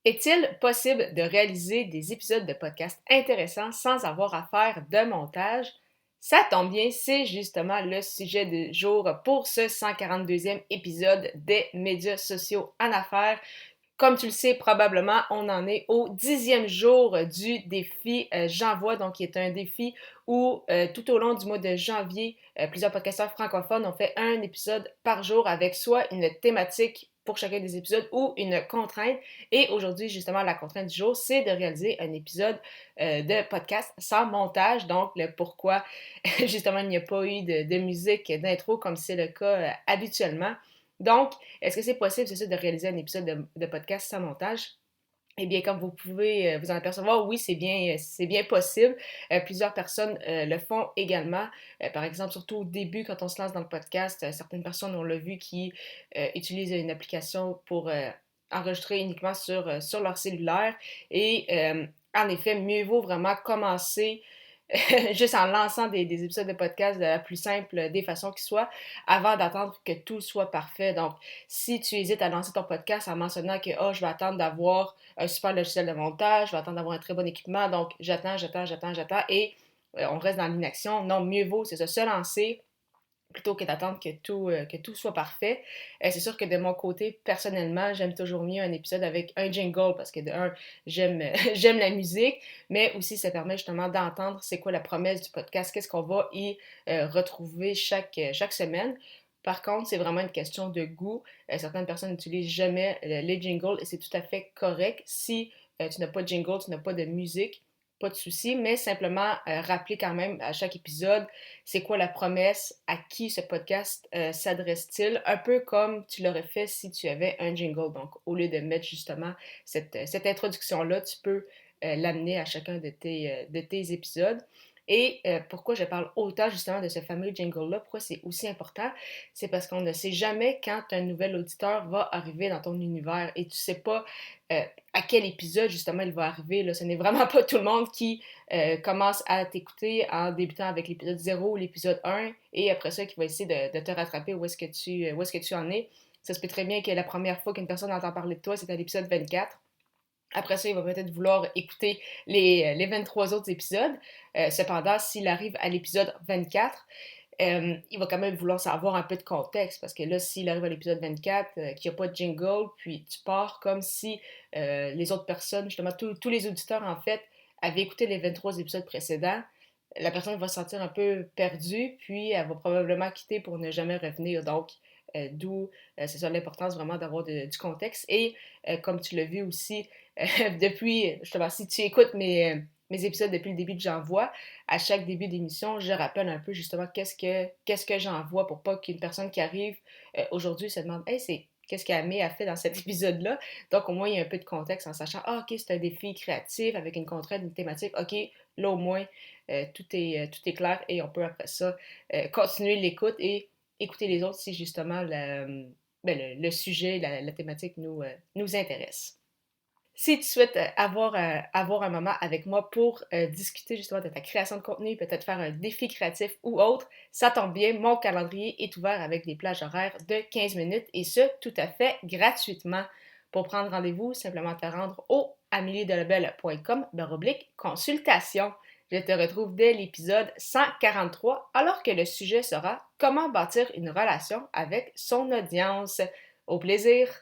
Est-il possible de réaliser des épisodes de podcast intéressants sans avoir à faire de montage? Ça tombe bien, c'est justement le sujet du jour pour ce 142e épisode des médias sociaux en affaires. Comme tu le sais probablement, on en est au 10e jour du défi J'envoie, donc qui est un défi où tout au long du mois de janvier, plusieurs podcasteurs francophones ont fait un épisode par jour avec soit une thématique pour chacun des épisodes ou une contrainte. Et aujourd'hui, justement, la contrainte du jour, c'est de réaliser un épisode de podcast sans montage. Donc, le pourquoi, justement, il n'y a pas eu de musique d'intro comme c'est le cas habituellement. Donc, est-ce que c'est possible, c'est ça, de réaliser un épisode de podcast sans montage? Eh bien, comme vous pouvez vous en apercevoir, oui, c'est bien possible. Plusieurs personnes le font également. Par exemple, surtout au début, quand on se lance dans le podcast, certaines personnes, on l'a vu, qui utilisent une application pour enregistrer uniquement sur leur cellulaire. Et en effet, mieux vaut vraiment commencer juste en lançant des épisodes de podcast de la plus simple des façons qui soient, avant d'attendre que tout soit parfait. Donc, si tu hésites à lancer ton podcast en mentionnant que oh, je vais attendre d'avoir un super logiciel de montage, je vais attendre d'avoir un très bon équipement, donc j'attends, et on reste dans l'inaction, non, mieux vaut, c'est ça, se lancer plutôt que d'attendre que tout soit parfait. C'est sûr que de mon côté, personnellement, j'aime toujours mieux un épisode avec un jingle parce que de un, j'aime, j'aime la musique, mais aussi ça permet justement d'entendre c'est quoi la promesse du podcast, qu'est-ce qu'on va y retrouver chaque semaine. Par contre, c'est vraiment une question de goût. Certaines personnes n'utilisent jamais les jingles et c'est tout à fait correct. Si tu n'as pas de jingle, tu n'as pas de musique, pas de souci, mais simplement rappeler quand même à chaque épisode c'est quoi la promesse, à qui ce podcast s'adresse-t-il, un peu comme tu l'aurais fait si tu avais un jingle. Donc, au lieu de mettre justement cette introduction-là, tu peux l'amener à chacun de tes épisodes. Et pourquoi je parle autant justement de ce fameux jingle-là, pourquoi c'est aussi important, c'est parce qu'on ne sait jamais quand un nouvel auditeur va arriver dans ton univers et tu sais pas à quel épisode justement il va arriver. Là. Ce n'est vraiment pas tout le monde qui commence à t'écouter en débutant avec l'épisode 0 ou l'épisode 1 et après ça qui va essayer de te rattraper où est-ce que tu en es. Ça se peut très bien que la première fois qu'une personne entend parler de toi, c'est à l'épisode 24. Après ça, il va peut-être vouloir écouter les 23 autres épisodes. Cependant, s'il arrive à l'épisode 24, il va quand même vouloir savoir un peu de contexte parce que là, s'il arrive à l'épisode 24, qu'il n'y a pas de jingle, puis tu pars comme si les autres personnes, justement, tous les auditeurs, en fait, avaient écouté les 23 épisodes précédents, la personne va se sentir un peu perdue, puis elle va probablement quitter pour ne jamais revenir. Donc, d'où, c'est ça l'importance vraiment d'avoir du contexte. Et comme tu l'as vu aussi, depuis, justement, si tu écoutes mes épisodes depuis le début de J'envoie, à chaque début d'émission, je rappelle un peu justement qu'est-ce que j'envoie pour pas qu'une personne qui arrive aujourd'hui se demande Hey, c'est qu'est-ce qu'Amé a fait dans cet épisode-là. Donc, au moins, il y a un peu de contexte en sachant Ah, ok, c'est un défi créatif avec une contrainte, une thématique. Ok, là, au moins, tout est clair et on peut après ça continuer l'écoute et écouter les autres si justement le sujet, la thématique nous intéresse. Si tu souhaites avoir un moment avec moi pour discuter justement de ta création de contenu, peut-être faire un défi créatif ou autre, ça tombe bien, mon calendrier est ouvert avec des plages horaires de 15 minutes et ce, tout à fait gratuitement. Pour prendre rendez-vous, simplement te rendre au ameliedelebel.com/consultation. Je te retrouve dès l'épisode 143 alors que le sujet sera comment bâtir une relation avec son audience. Au plaisir!